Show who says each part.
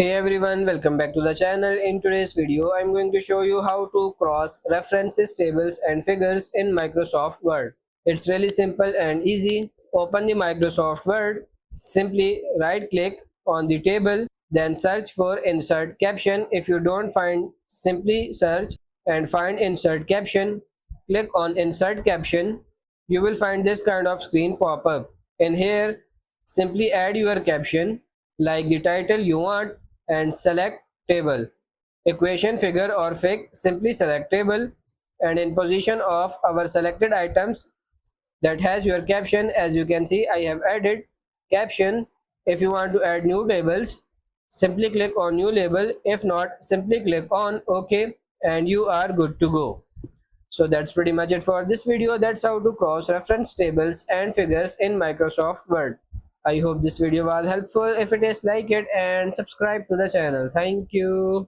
Speaker 1: Hey everyone, welcome back to the channel. In today's video, I'm going to show you how to cross references, tables and figures in Microsoft Word. It's really simple and easy. Open the Microsoft Word, simply right click on the table, then search for insert caption. If you don't find, simply search and find insert caption. Click on insert caption. You will find this kind of screen pop up. In here, simply add your caption like the title you want and select table. Equation, figure or fig, simply select table, and in position of our selected items that has your caption. As you can see, I have added caption. If you want to add new labels, simply click on new label. If not, simply click on OK and you are good to go. So that's pretty much it for this video. That's how to cross reference tables and figures in Microsoft Word. I hope this video was helpful. If it is, like it and subscribe to the channel. Thank you.